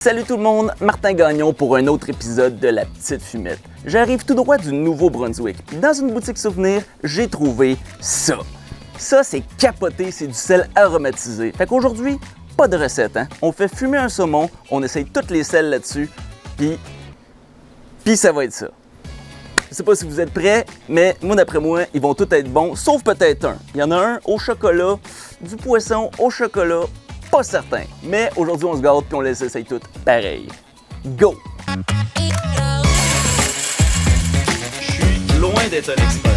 Salut tout le monde, Martin Gagnon pour un autre épisode de La Petite Fumette. J'arrive tout droit du Nouveau-Brunswick, puis dans une boutique souvenir, j'ai trouvé ça. Ça, c'est capoté, c'est du sel aromatisé. Fait qu'aujourd'hui, pas de recette, hein? On fait fumer un saumon, on essaye toutes les sels là-dessus, puis ça va être ça. Je sais pas si vous êtes prêts, mais moi, d'après moi, ils vont tous être bons, sauf peut-être un. Il y en a un au chocolat, du poisson au chocolat, pas certain. Mais aujourd'hui, on se gâte puis on les essaye toutes pareil. Go! Je suis loin d'être un expert.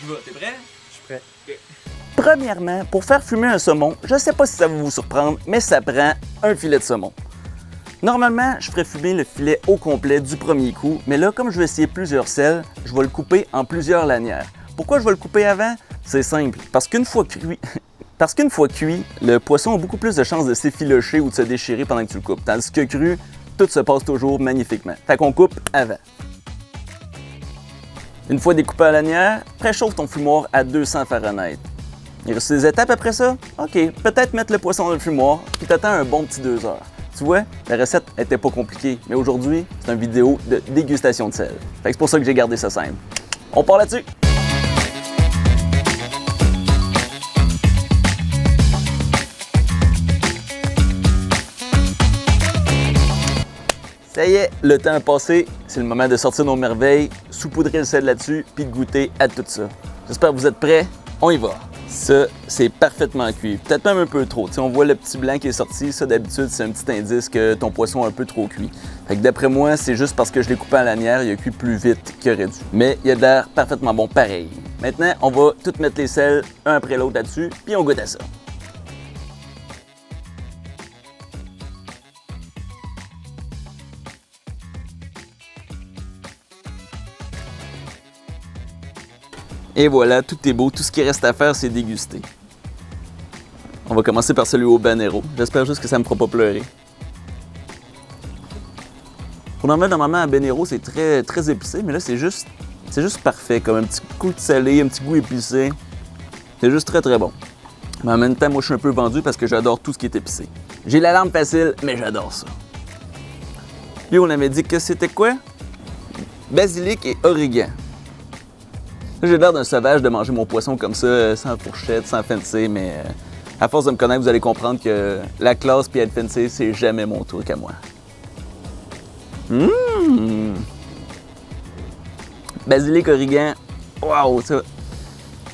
J'y vais, t'es prêt? Je suis prêt. Okay. Premièrement, pour faire fumer un saumon, je sais pas si ça va vous surprendre, mais ça prend un filet de saumon. Normalement, je ferais fumer le filet au complet du premier coup, mais là, comme je vais essayer plusieurs sels, je vais le couper en plusieurs lanières. Pourquoi je vais le couper avant? C'est simple, parce qu'une fois cuit, le poisson a beaucoup plus de chances de s'effilocher ou de se déchirer pendant que tu le coupes, tandis que cru, tout se passe toujours magnifiquement. Fait qu'on coupe avant. Une fois découpé à lanière, préchauffe ton fumoir à 200 Fahrenheit. Il reste des étapes après ça? OK, peut-être mettre le poisson dans le fumoir, puis t'attends un bon petit 2 heures. Tu vois, la recette était pas compliquée, mais aujourd'hui, c'est une vidéo de dégustation de sel. Fait que c'est pour ça que j'ai gardé ça simple. On part là-dessus! Ça y est, le temps a passé, c'est le moment de sortir nos merveilles, saupoudrer le sel là-dessus, puis de goûter à tout ça. J'espère que vous êtes prêts, on y va! Ça, c'est parfaitement cuit. Peut-être même un peu trop. T'sais, on voit le petit blanc qui est sorti. Ça, d'habitude, c'est un petit indice que ton poisson est un peu trop cuit. Fait que d'après moi, c'est juste parce que je l'ai coupé à lanière, il a cuit plus vite qu'il aurait dû. Mais il a l'air parfaitement bon pareil. Maintenant, on va tout mettre les sels un après l'autre là-dessus, puis on goûte à ça. Et voilà, tout est beau. Tout ce qui reste à faire, c'est déguster. On va commencer par celui au habanero. J'espère juste que ça me fera pas pleurer. Pour normalement, habanero, c'est très épicé, mais là, c'est juste parfait. Comme un petit goût de salé, un petit goût épicé. C'est juste très bon. Mais en même temps, moi, je suis un peu vendu parce que j'adore tout ce qui est épicé. J'ai la langue facile, mais j'adore ça. Puis on avait dit que c'était quoi? Basilic et origan. J'ai l'air d'un sauvage de manger mon poisson comme ça, sans fourchette, sans fancy, mais à force de me connaître, vous allez comprendre que la classe puis être fancy, c'est jamais mon truc à moi. Basilic, origan, waouh, ça.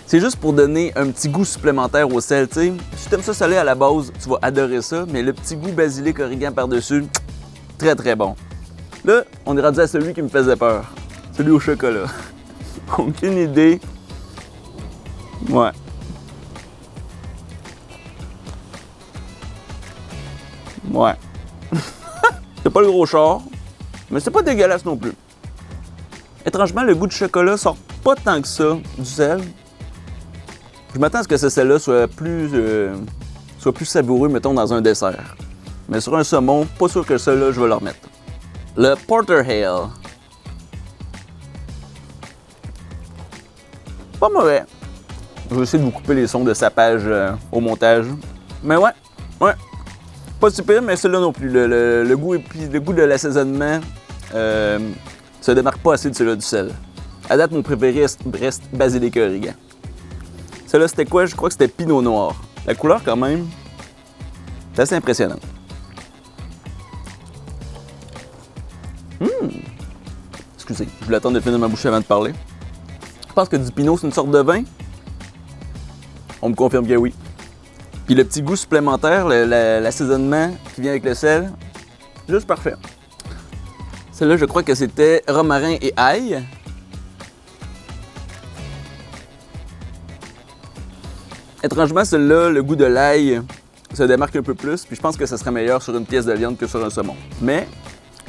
C'est juste pour donner un petit goût supplémentaire au sel, tu sais. Si tu aimes ça salé à la base, tu vas adorer ça, mais le petit goût basilic, origan par-dessus, très bon. Là, on est rendu à celui qui me faisait peur, celui au chocolat. Aucune idée. Ouais. Ouais. C'est pas le gros char, mais c'est pas dégueulasse non plus. Étrangement, le goût de chocolat sort pas tant que ça du sel. Je m'attends à ce que ce sel-là soit plus savoureux, mettons, dans un dessert. Mais sur un saumon, pas sûr que ça, là, je vais le remettre. Le Porterhale. Pas mauvais. Je vais essayer de vous couper les sons de sapage au montage. Mais ouais. Pas super, mais celui-là non plus. Le goût de l'assaisonnement se démarque pas assez de celui-là du sel. À date, mon préféré reste basilic et origan. Celui-là, c'était quoi? Je crois que c'était pinot noir. La couleur, quand même, c'est assez impressionnant. Excusez, je voulais attendre de finir ma bouche avant de parler. Je pense que du pinot, c'est une sorte de vin. On me confirme que oui. Puis le petit goût supplémentaire, l'assaisonnement qui vient avec le sel, juste parfait. Celle-là, je crois que c'était romarin et ail. Étrangement, celle-là, le goût de l'ail se démarque un peu plus, puis je pense que ça serait meilleur sur une pièce de viande que sur un saumon. Mais,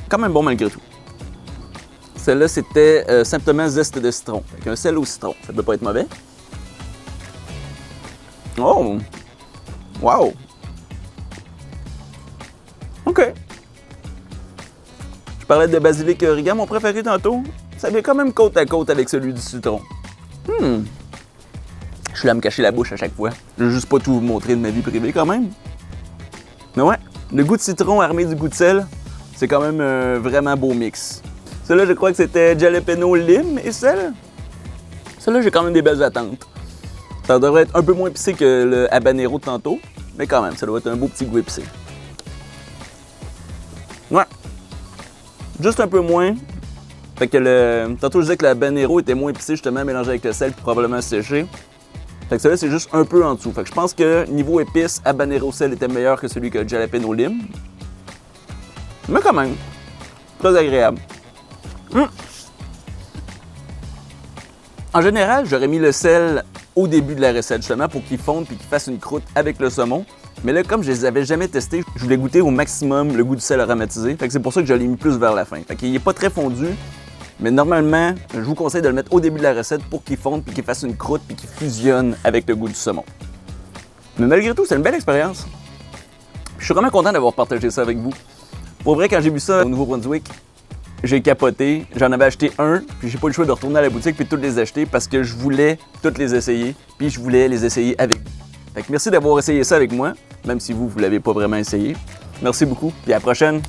quand même bon malgré tout. Celle-là, c'était simplement zeste de citron. Avec un sel au citron. Ça peut pas être mauvais. Oh! Wow! OK. Je parlais de basilic et origan. Mon préféré tantôt, ça vient quand même côte à côte avec celui du citron. Je suis là à me cacher la bouche à chaque fois. Je vais juste pas tout vous montrer de ma vie privée quand même. Mais ouais, le goût de citron armé du goût de sel, c'est quand même un vraiment beau mix. Celui-là, je crois que c'était jalapeno, lime et sel. Celui-là, j'ai quand même des belles attentes. Ça devrait être un peu moins épicé que le habanero de tantôt, mais quand même, ça doit être un beau petit goût épicé. Ouais. Juste un peu moins. Fait que tantôt, je disais que le habanero était moins épicé, justement, mélangé avec le sel, puis probablement séché. Fait que celui-là, c'est juste un peu en dessous. Fait que je pense que niveau épice, habanero sel était meilleur que celui que jalapeno lime. Mais quand même, très agréable. En général, j'aurais mis le sel au début de la recette, justement, pour qu'il fonde et qu'il fasse une croûte avec le saumon. Mais là, comme je les avais jamais testés, je voulais goûter au maximum le goût du sel aromatisé. Fait que c'est pour ça que je l'ai mis plus vers la fin. Fait qu'il n'est pas très fondu, mais normalement, je vous conseille de le mettre au début de la recette pour qu'il fonde puis qu'il fasse une croûte puis qu'il fusionne avec le goût du saumon. Mais malgré tout, c'est une belle expérience. Je suis vraiment content d'avoir partagé ça avec vous. Pour vrai, quand j'ai vu ça au Nouveau-Brunswick, j'ai capoté. J'en avais acheté un, puis j'ai pas eu le choix de retourner à la boutique puis de toutes les acheter parce que je voulais toutes les essayer, puis je voulais les essayer avec vous. Fait que merci d'avoir essayé ça avec moi, même si vous l'avez pas vraiment essayé. Merci beaucoup, puis à la prochaine!